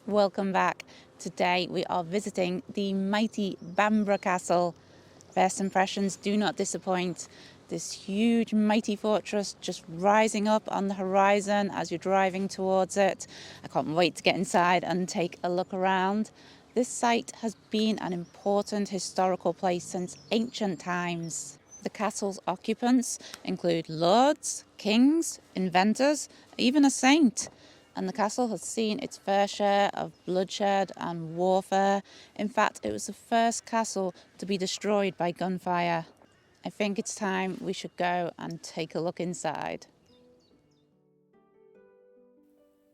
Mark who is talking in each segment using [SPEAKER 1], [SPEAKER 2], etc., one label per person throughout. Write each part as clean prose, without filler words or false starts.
[SPEAKER 1] Welcome back. Today we are visiting the mighty Bamburgh Castle. First impressions do not disappoint. This huge mighty fortress just rising up on the horizon as you're driving towards it. I can't wait to get inside and take a look around. This site has been an important historical place since ancient times. The castle's occupants include lords, kings, inventors, even a saint. And the castle has seen its fair share of bloodshed and warfare. In fact, it was the first castle to be destroyed by gunfire. I think it's time we should go and take a look inside.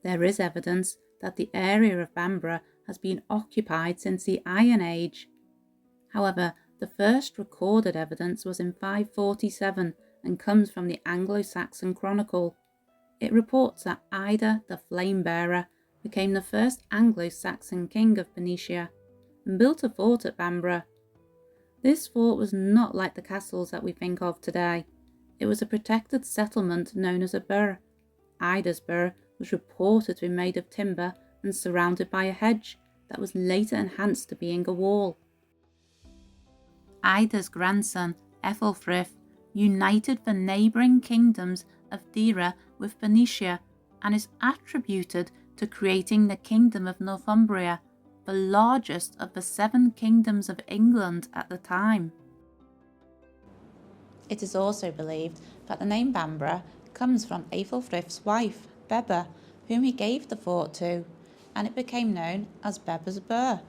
[SPEAKER 1] There is evidence that the area of Bamburgh has been occupied since the Iron Age. However, the first recorded evidence was in 547 and comes from the Anglo-Saxon Chronicle. It reports that Ida the Flame-Bearer became the first Anglo-Saxon king of Phoenicia and built a fort at Bamburgh. This fort was not like the castles that we think of today. It was a protected settlement known as a burh. Ida's burh was reported to be made of timber and surrounded by a hedge that was later enhanced to being a wall. Ida's grandson, Ethelfrith, united the neighbouring kingdoms of Deira with Phoenicia and is attributed to creating the Kingdom of Northumbria, the largest of the 7 kingdoms of England at the time. It is also believed that the name Bamburgh comes from Ethelfrith's wife, Bebba, whom he gave the fort to, and it became known as Bebba's Burh,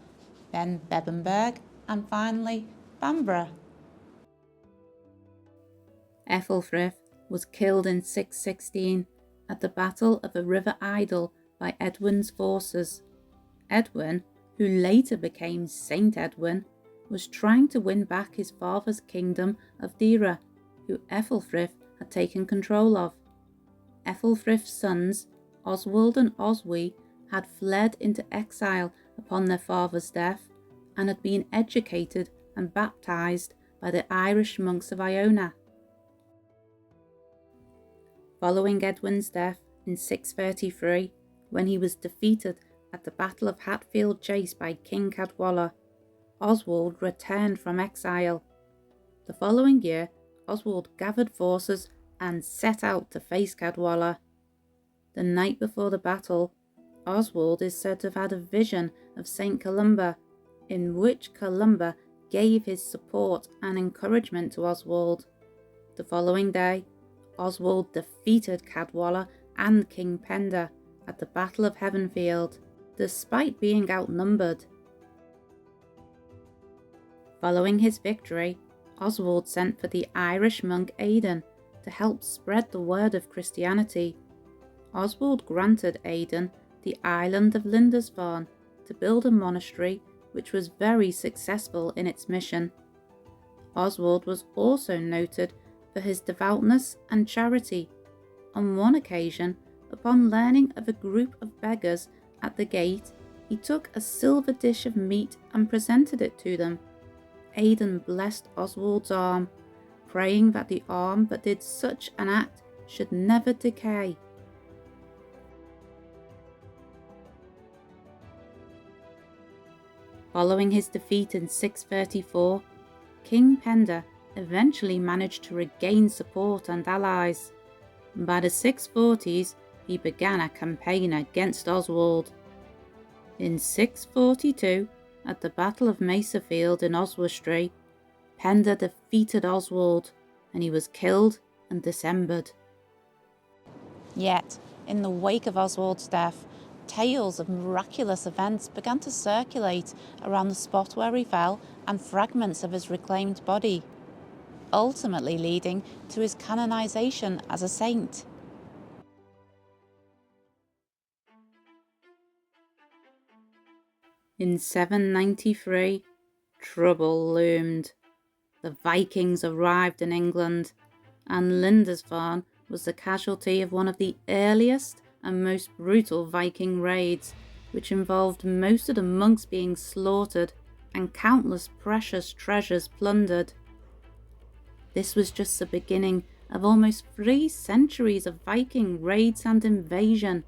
[SPEAKER 1] then Bebbanburg, and finally Bamburgh. Ethelfrith was killed in 616 at the Battle of the River Idle by Edwin's forces. Edwin, who later became Saint Edwin, was trying to win back his father's kingdom of Deira, who Ethelfrith had taken control of. Ethelfrith's sons, Oswald and Oswy, had fled into exile upon their father's death and had been educated and baptized by the Irish monks of Iona. Following Edwin's death in 633, when he was defeated at the Battle of Hatfield Chase by King Cadwalla, Oswald returned from exile. The following year, Oswald gathered forces and set out to face Cadwalla. The night before the battle, Oswald is said to have had a vision of St. Columba, in which Columba gave his support and encouragement to Oswald. The following day, Oswald defeated Cadwalla and King Penda at the Battle of Heavenfield, despite being outnumbered. Following his victory, Oswald sent for the Irish monk Aidan to help spread the word of Christianity. Oswald granted Aidan the island of Lindisfarne to build a monastery which was very successful in its mission. Oswald was also noted for his devoutness and charity. On one occasion, upon learning of a group of beggars at the gate, he took a silver dish of meat and presented it to them. Aidan blessed Oswald's arm, praying that the arm that did such an act should never decay. Following his defeat in 634, King Penda eventually managed to regain support and allies. By the 640s, he began a campaign against Oswald. In 642, at the Battle of Maserfield in Oswestry, Penda defeated Oswald, and he was killed and dismembered. Yet, in the wake of Oswald's death, tales of miraculous events began to circulate around the spot where he fell and fragments of his reclaimed body, ultimately leading to his canonization as a saint. In 793, trouble loomed. The Vikings arrived in England, and Lindisfarne was the casualty of one of the earliest and most brutal Viking raids, which involved most of the monks being slaughtered and countless precious treasures plundered. This was just the beginning of almost 3 centuries of Viking raids and invasion.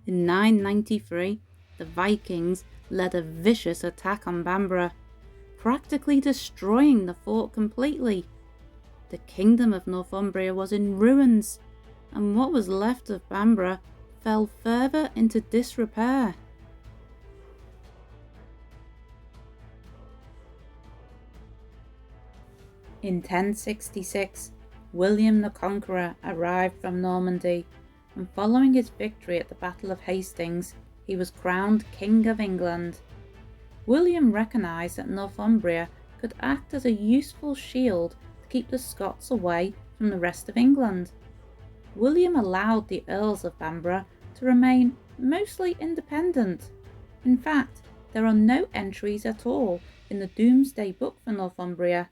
[SPEAKER 1] In 993, the Vikings led a vicious attack on Bamburgh, practically destroying the fort completely. The kingdom of Northumbria was in ruins, and what was left of Bamburgh fell further into disrepair. In 1066, William the Conqueror arrived from Normandy, and following his victory at the Battle of Hastings, he was crowned King of England. William recognised that Northumbria could act as a useful shield to keep the Scots away from the rest of England. William allowed the Earls of Bamburgh to remain mostly independent. In fact, there are no entries at all in the Domesday Book for Northumbria.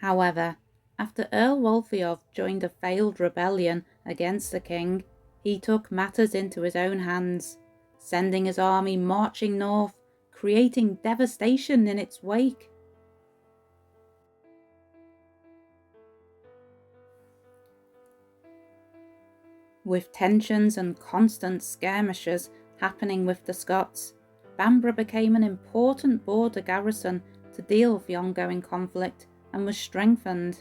[SPEAKER 1] However, after Earl Wulfheof joined a failed rebellion against the king, he took matters into his own hands, sending his army marching north, creating devastation in its wake. With tensions and constant skirmishes happening with the Scots, Bamburgh became an important border garrison to deal with the ongoing conflict and was strengthened.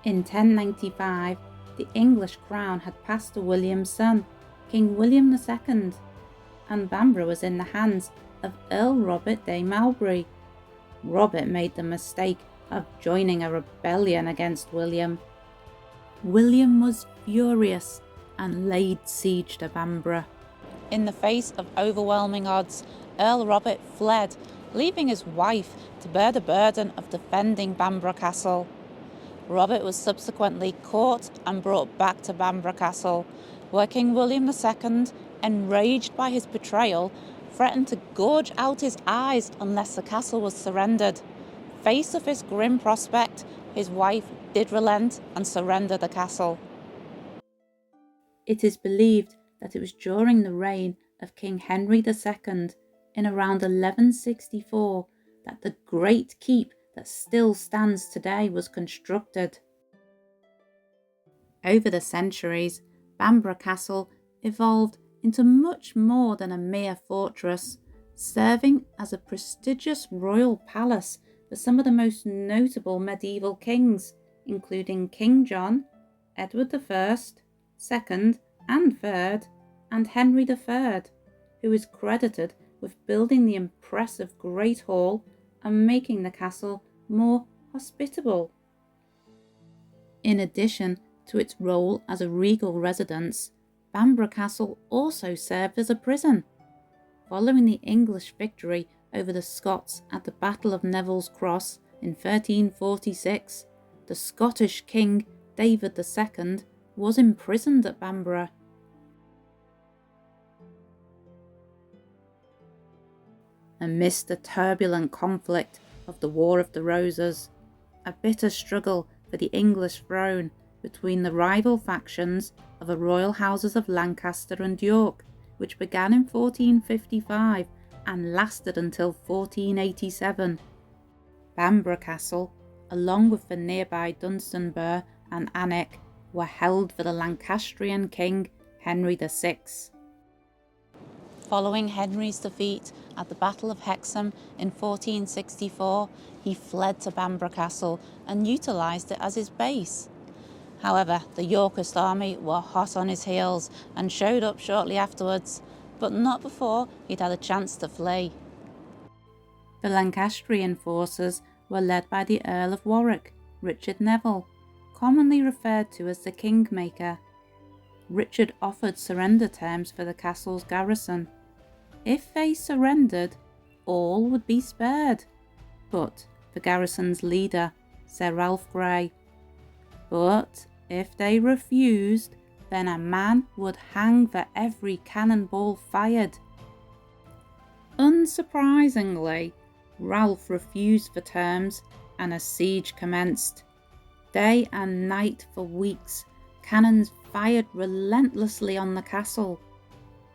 [SPEAKER 1] In 1095, the English crown had passed to William's son, King William II, and Bamburgh was in the hands of Earl Robert de Mowbray. Robert made the mistake of joining a rebellion against William. William was furious and laid siege to Bamburgh. In the face of overwhelming odds, Earl Robert fled, leaving his wife to bear the burden of defending Bamburgh Castle. Robert was subsequently caught and brought back to Bamburgh Castle, where King William II, enraged by his betrayal, threatened to gorge out his eyes unless the castle was surrendered. Faced with this grim prospect, his wife did relent and surrender the castle. It is believed that it was during the reign of King Henry II in around 1164 that the great keep that still stands today was constructed. Over the centuries, Bamburgh Castle evolved into much more than a mere fortress, serving as a prestigious royal palace for some of the most notable medieval kings, including King John, Edward I, II and III, and Henry III, who is credited with building the impressive Great Hall and making the castle more hospitable. In addition to its role as a regal residence, Bamburgh Castle also served as a prison. Following the English victory over the Scots at the Battle of Neville's Cross in 1346, the Scottish King David II was imprisoned at Bamburgh. Amidst the turbulent conflict of the War of the Roses, a bitter struggle for the English throne between the rival factions of the royal houses of Lancaster and York, which began in 1455 and lasted until 1487. Bamburgh Castle, along with the nearby Dunstanburgh and Alnwick, were held for the Lancastrian king Henry VI. Following Henry's defeat at the Battle of Hexham in 1464, he fled to Bamburgh Castle and utilised it as his base. However, the Yorkist army were hot on his heels and showed up shortly afterwards, but not before he'd had a chance to flee. The Lancastrian forces were led by the Earl of Warwick, Richard Neville, commonly referred to as the Kingmaker. Richard offered surrender terms for the castle's garrison. If they surrendered, all would be spared, but the garrison's leader, Sir Ralph Grey. But if they refused, then a man would hang for every cannonball fired. Unsurprisingly, Ralph refused the terms and a siege commenced. Day and night for weeks, cannons fired relentlessly on the castle.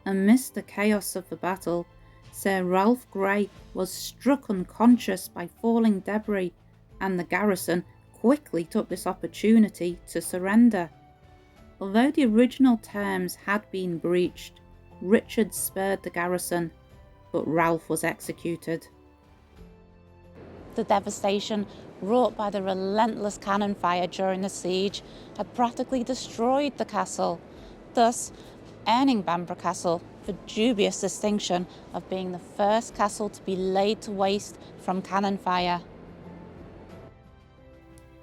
[SPEAKER 1] Amidst the chaos of the battle, Sir Ralph Grey was struck unconscious by falling debris, and the garrison quickly took this opportunity to surrender. Although the original terms had been breached, Richard spared the garrison, but Ralph was executed. The devastation wrought by the relentless cannon fire during the siege had practically destroyed the castle, thus earning Bamburgh Castle the dubious distinction of being the first castle to be laid to waste from cannon fire.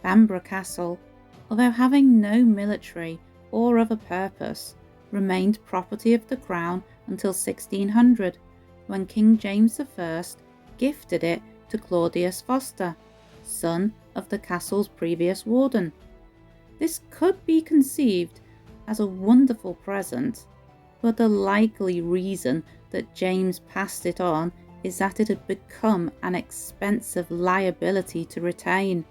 [SPEAKER 1] Bamburgh Castle, although having no military or other purpose, remained property of the Crown until 1600, when King James I gifted it to Claudius Foster, son of the castle's previous warden. This could be conceived as a wonderful present, but the likely reason that James passed it on is that it had become an expensive liability to retain.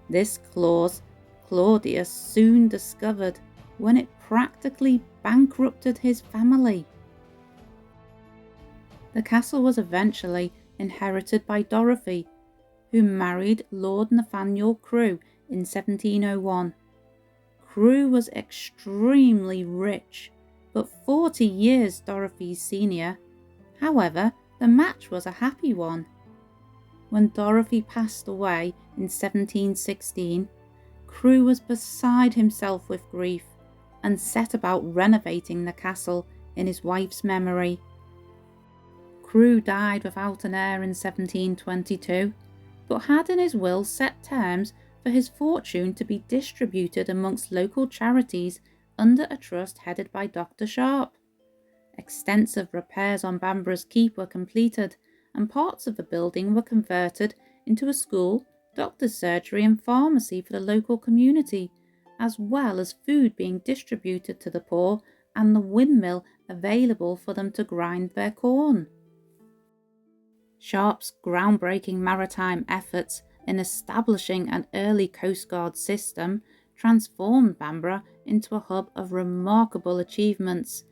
[SPEAKER 1] This clause Claudius soon discovered when it practically bankrupted his family. The castle was eventually inherited by Dorothy, who married Lord Nathaniel Crewe in 1701. Crewe was extremely rich, but 40 years Dorothy's senior. However, the match was a happy one. When Dorothy passed away in 1716, Crewe was beside himself with grief and set about renovating the castle in his wife's memory. Crewe died without an heir in 1722, but had in his will set terms for his fortune to be distributed amongst local charities under a trust headed by Dr. Sharp. Extensive repairs on Bamburgh's keep were completed, and parts of the building were converted into a school, doctor's surgery and pharmacy for the local community, as well as food being distributed to the poor and the windmill available for them to grind their corn. Sharp's groundbreaking maritime efforts in establishing an early Coast Guard system transformed Bamburgh into a hub of remarkable achievements,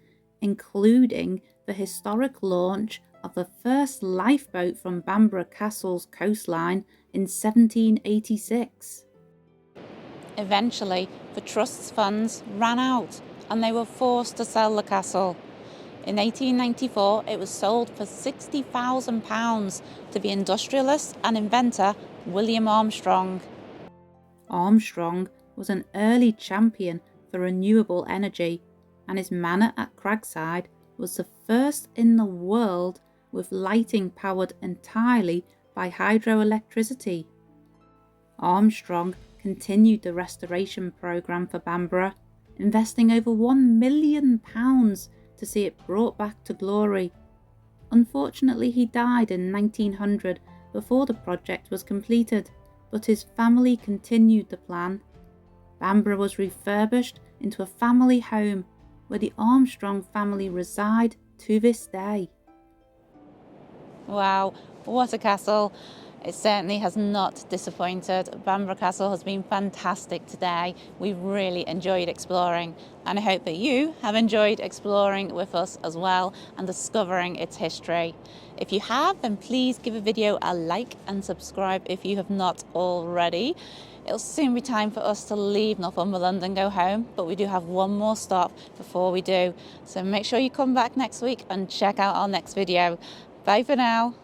[SPEAKER 1] including the historic launch of the first lifeboat from Bamburgh Castle's coastline in 1786. Eventually, the trust's funds ran out and they were forced to sell the castle. In 1894, it was sold for £60,000 to the industrialist and inventor William Armstrong. Armstrong was an early champion for renewable energy, and his manor at Cragside was the first in the world with lighting powered entirely by hydroelectricity. Armstrong continued the restoration programme for Bamburgh, investing over £1 million to see it brought back to glory. Unfortunately, he died in 1900 before the project was completed, but his family continued the plan. Bamburgh was refurbished into a family home where the Armstrong family reside to this day. Wow, what a castle! It certainly has not disappointed. Bamburgh Castle has been fantastic today. We've really enjoyed exploring, and I hope that you have enjoyed exploring with us as well and discovering its history. If you have, then please give a video a like and subscribe if you have not already. It'll soon be time for us to leave Northumberland and go home, but we do have one more stop before we do. So make sure you come back next week and check out our next video. Bye for now.